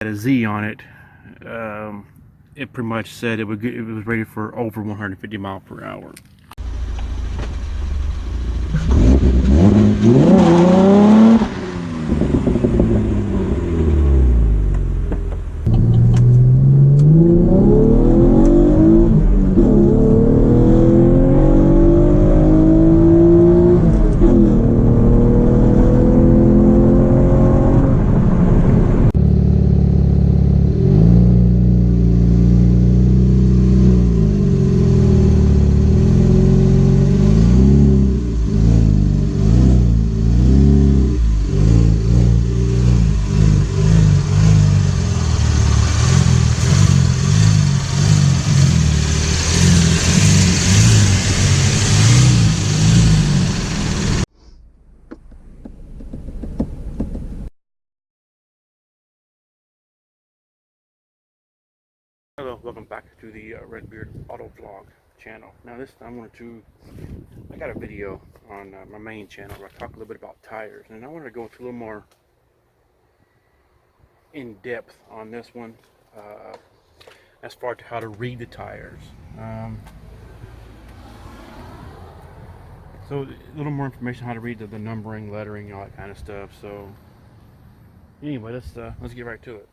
Had a Z on it. It pretty much said it was rated for over 150 miles per hour. Hello, welcome back to the Redbeard Auto Vlog channel. Now this time I got a video on my main channel where I talk a little bit about tires, and I wanted to go into a little more in depth on this one as far to how to read the tires. So a little more information on how to read the numbering, lettering, all that kind of stuff. So anyway, let's get right to it.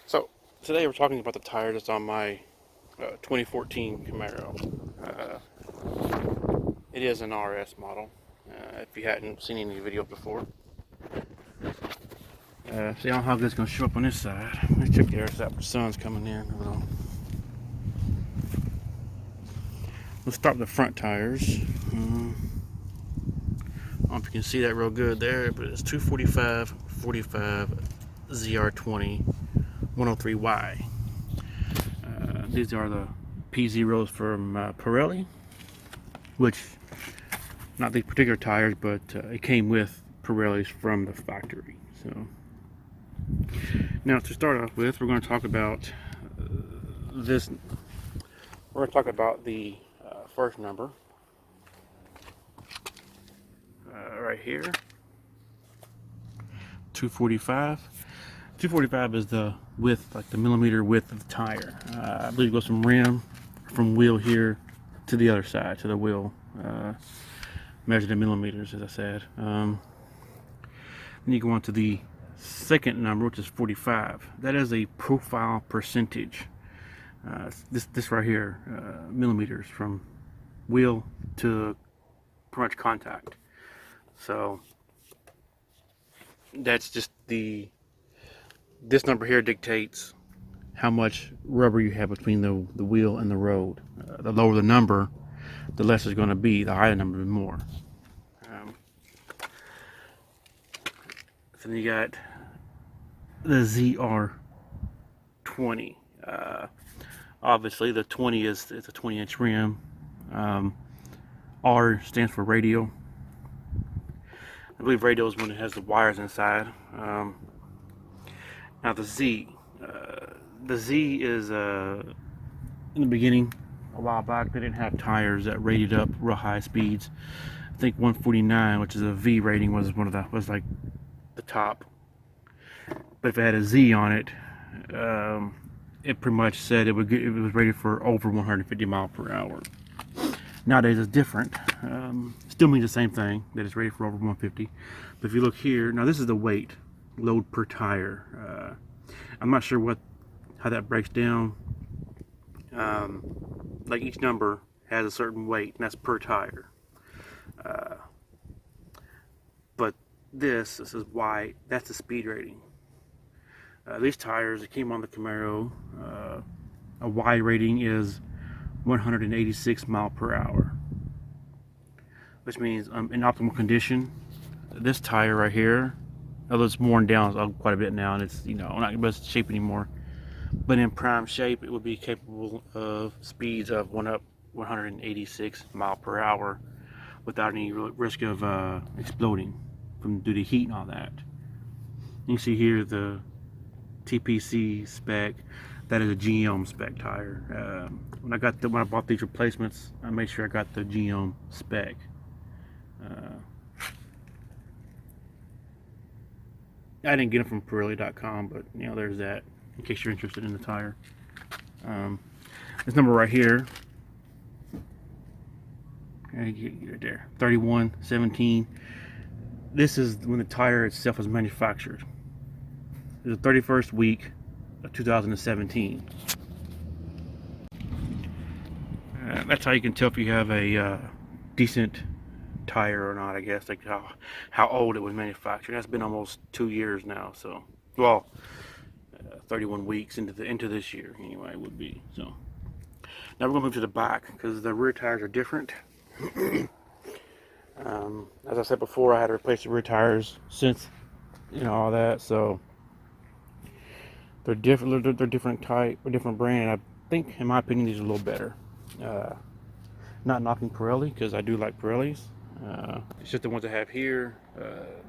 So today we're talking about the tire that's on my 2014 Camaro. It is an RS model. If you hadn't seen any videos before, see how good it's going to show up on this side. Let's check the other side. The sun's coming in a little. Let's start with the front tires. I don't know if you can see that real good there, but it's 245 45 ZR20 103Y. These are the P0s from Pirelli, which, not these particular tires, but it came with Pirelli's from the factory. So now to start off with, we're going to talk about this. We're going to talk about the first number right here, 245. 245 is the width, like the millimeter width of the tire. I believe it goes from wheel here to the other side, to the wheel, measured in millimeters, as I said. Then you go on to the second number, which is 45. That is a profile percentage. This right here, millimeters from wheel to pretty much contact. So that's just this number here dictates how much rubber you have between the wheel and the road. The lower the number, the less it's going to be. The higher the number, the more. So then you got the ZR20. Obviously, the 20 is a 20-inch rim. R stands for radial. I believe radial is when it has the wires inside. Now the Z is in the beginning, a while back, they didn't have tires that rated up real high speeds. I think 149, which is a V rating, was like the top. But if it had a Z on it, it pretty much said it was rated for over 150 miles per hour. Nowadays it's different. Still means the same thing, that it's rated for over 150. But if you look here, now this is the weight, load per tire. I'm not sure how that breaks down. Like each number has a certain weight, and that's per tire. But this is Y, that's the speed rating. These tires that came on the Camaro, a Y rating is 186 miles per hour, which means in optimal condition, this tire right here, although it's worn down quite a bit now and it's not in the best shape anymore, but in prime shape it would be capable of speeds of 186 miles per hour without any risk of exploding due to heat and all that. You can see here the TPC spec. That is a GM spec tire. When I bought these replacements, I made sure I got the GM spec. I didn't get them from Pirelli.com, but you know, there's that in case you're interested in the tire. This number right here, right there, 3117. This is when the tire itself was manufactured. It's the 31st week of 2017. That's how you can tell if you have a decent tire or not, I guess, like how old it was manufactured. That's been almost 2 years now, so well, 31 weeks into this year anyway would be. So now we're gonna move to the back because the rear tires are different. As I said before, I had to replace the rear tires since, you know, all that, so they're different. They're different type, a different brand. I think, in my opinion, these are a little better. Not knocking Pirelli, because I do like Pirellis. It's just the ones I have here.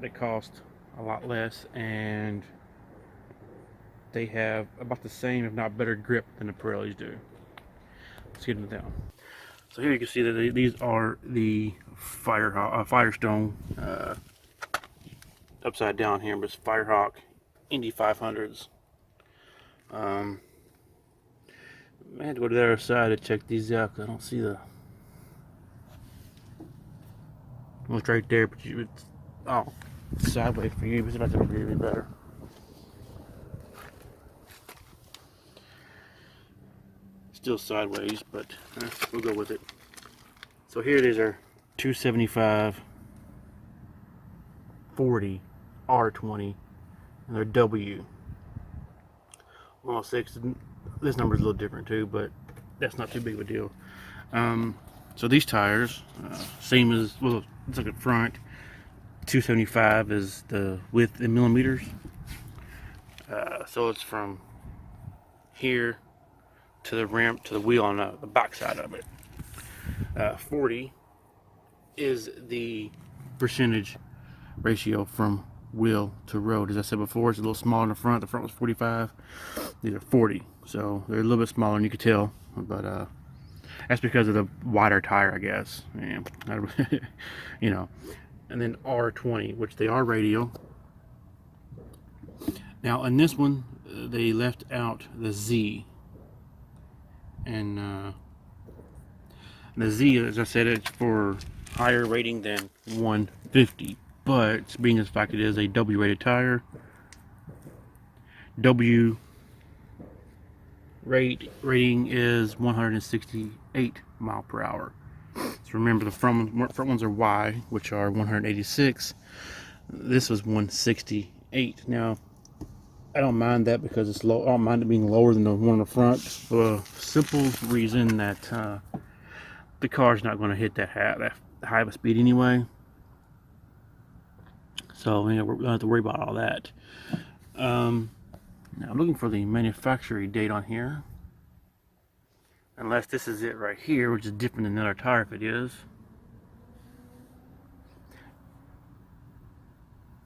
They cost a lot less, and they have about the same, if not better, grip than the Pirellis do. Let's get them down. So here you can see that these are the Firestone, upside down here, but it's Firehawk Indy 500s. I had to go to the other side to check these out because I don't see the. Well, it's right there, but it's sideways for you. It's about to be even better. Still sideways, but we'll go with it. So here these are 275 40 R20, and they're W. 106. This number is a little different too, but that's not too big of a deal. So these tires, same as, well, it's like a front. 275 is the width in millimeters. So it's from here to the rim to the wheel on the back side of it. 40 is the percentage ratio from wheel to road. As I said before, it's a little smaller in the front. The front was 45. These are 40, so they're a little bit smaller than you could tell, but that's because of the wider tire, I guess. Yeah, you know. And then R20, which they are radial. Now in this one, they left out the Z, and the Z, as I said, it's for higher rating than 150. But being as fact it is a W rated tire, W rating is 168 mile per hour. So remember, the front ones are Y, which are 186. This was 168. Now, I don't mind that because it's low. I don't mind it being lower than the one in the front, for the simple reason that the car's not going to hit that high of a speed anyway. So, you know, we don't have to worry about all that. Now I'm looking for the manufacturing date on here. Unless this is it right here, which is different than another tire if it is.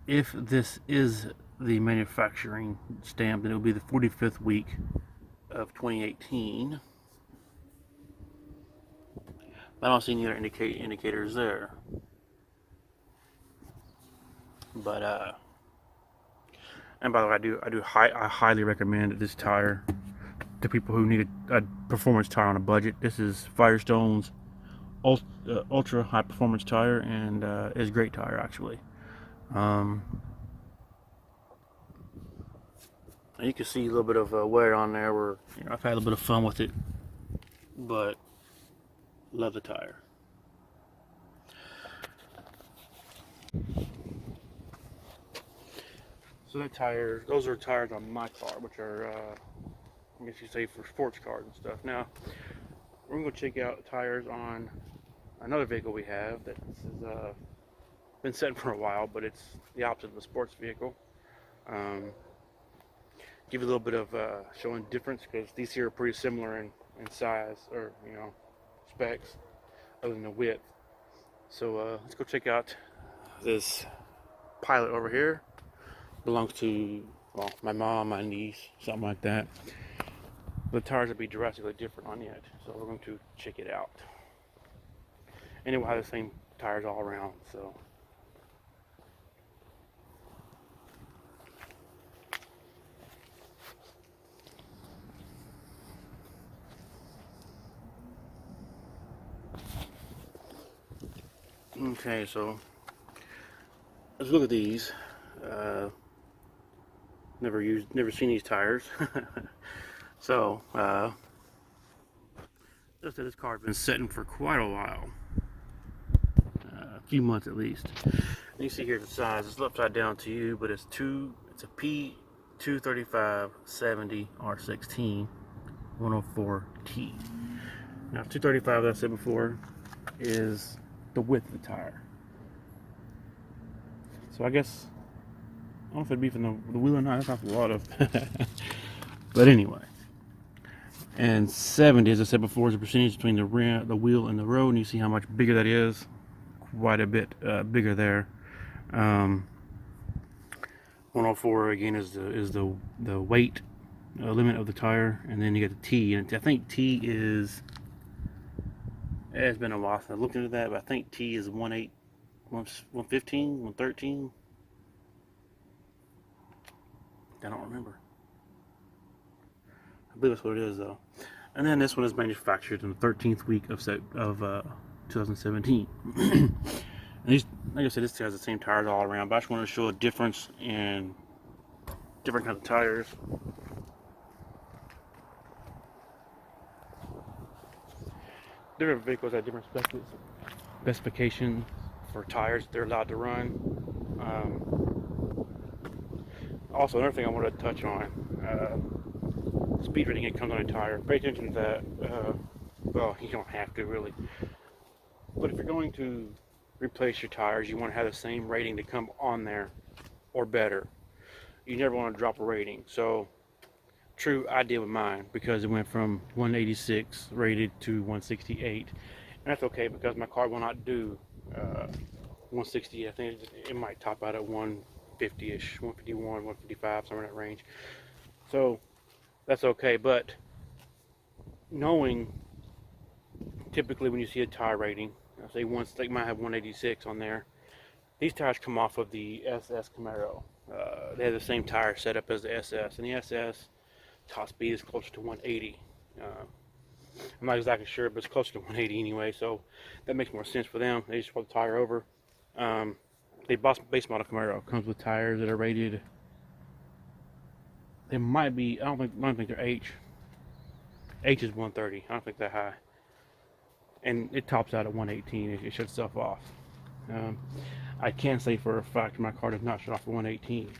If this is the manufacturing stamp, then it will be the 45th week of 2018. I don't see any other indicators there. But and by the way, I highly recommend this tire to people who need a performance tire on a budget. This is Firestone's ultra high performance tire, and is a great tire actually. And you can see a little bit of wear on there where, you know, I've had a little bit of fun with it, but love the tire. So those are tires on my car, which are, I guess you say, for sports cars and stuff. Now, we're going to check out tires on another vehicle we have that's been sitting for a while, but it's the opposite of a sports vehicle. Give you a little bit of showing difference, because these here are pretty similar in size, or, you know, specs, other than the width. So let's go check out this Pilot over here. Belongs to, well, my mom, my niece, something like that. The tires will be drastically different on it, so we're going to check it out. And it will have the same tires all around, so. Okay, so let's look at these. Never seen these tires. So, looks like this car has been sitting for quite a while, a few months at least. And you see here the size. It's upside down to you, but it's a P235 70 R16 104T. Now, 235, as I said before, is the width of the tire. So I guess, I don't know if it'd be from the wheel or not. That's not a lot of. But anyway. And 70, as I said before, is the percentage between the wheel and the road. And you see how much bigger that is. Quite a bit bigger there. 104 again is the weight limit of the tire, and then you get the T, and I think T is. It's been a while since I looked into that, but I think T is 1.8, 115, 113. I don't remember. I believe that's what it is though. And then this one is manufactured in the 13th week of 2017. And these, like I said, this has the same tires all around, but I just wanted to show a difference in different kinds of tires. Different vehicles have different specifications for tires they're allowed to run. Also, another thing I wanted to touch on, speed rating that comes on a tire. Pay attention to that. Well, you don't have to really, but if you're going to replace your tires, you want to have the same rating to come on there or better. You never want to drop a rating. So true, I did with mine because it went from 186 rated to 168, and that's okay because my car will not do 160. I think it might top out at 150ish, 151, 155, somewhere in that range. So that's okay. But knowing, typically when you see a tire rating, I say they might have 186 on there. These tires come off of the SS Camaro. They have the same tire setup as the SS, and the SS top speed is closer to 180. I'm not exactly sure, but it's closer to 180 anyway, so that makes more sense for them. They just put the tire over. The base model Camaro comes with tires that are rated. They might be. I don't think they're H. H is 130. I don't think they're high. And it tops out at 118. It shuts itself off. I can say for a fact my car does not shut off at 118,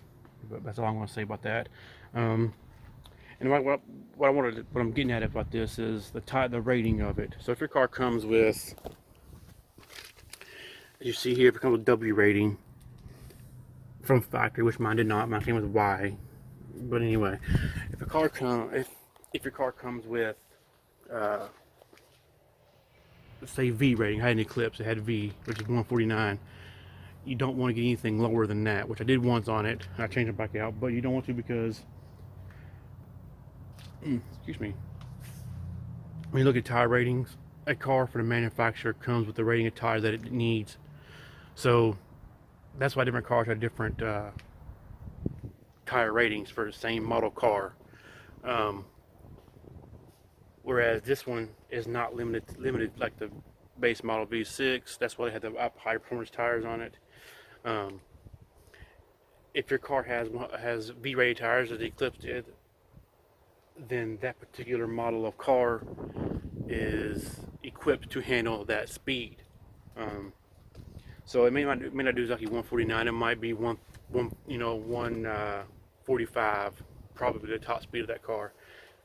but that's all I'm going to say about that. And what I'm getting at about this is the rating of it. So if your car comes with, as you see here, if it comes with W rating from factory, which mine did not, mine came with Y. But anyway, if your car comes with, let's say V rating, I had an Eclipse, it had V, which is 149. You don't want to get anything lower than that, which I did once on it. I changed it back out, but you don't want to because, excuse me, when you look at tire ratings, a car for the manufacturer comes with the rating of tires that it needs. So that's why different cars have different tire ratings for the same model car. Whereas this one is not limited like the base model V6. That's why they had the high performance tires on it. If your car has V-rated tires as the Eclipse did, then that particular model of car is equipped to handle that speed. So it may not do exactly 149. It might be 145, probably the top speed of that car.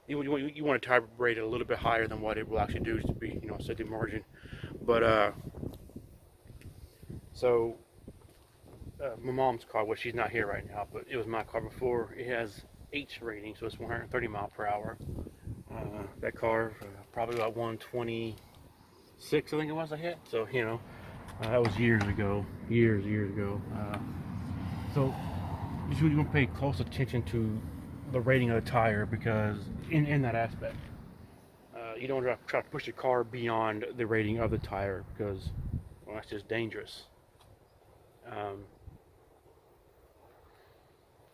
You want a tire rated a little bit higher than what it will actually do to be, safety margin. But so my mom's car, well, she's not here right now, but it was my car before. It has H rating, so it's 130 miles per hour. That car probably about 126, I think it was I hit. So that was years ago. So you want to pay close attention to the rating of the tire, because in that aspect, you don't want to try to push the car beyond the rating of the tire, because that's just dangerous.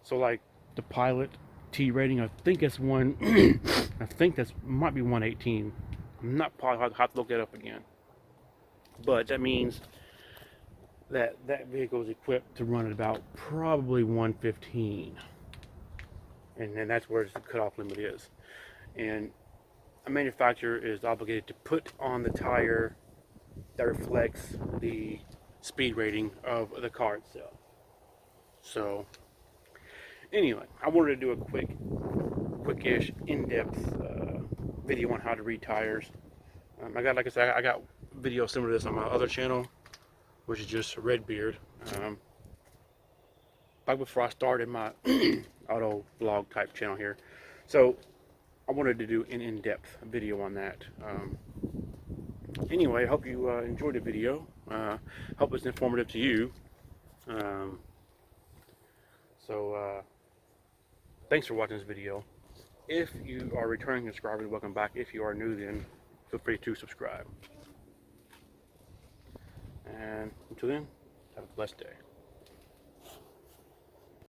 So like the Pilot T rating, I think it's I think that's might be 118. I'm not positive. I'll have to look that up again. But that means that vehicle is equipped to run at about probably 115, and then that's where the cutoff limit is. And a manufacturer is obligated to put on the tire that reflects the speed rating of the car itself. So anyway, I wanted to do a quickish, in-depth video on how to read tires. Like I said, I got videos similar to this on my other channel, which is just Redbeard. Back before I started my auto vlog type channel here. So I wanted to do an in-depth video on that. Anyway, I hope you enjoyed the video. Hope it's informative to you. Thanks for watching this video. If you are a returning subscriber, welcome back. If you are new, then feel free to subscribe. And until then, have a blessed day.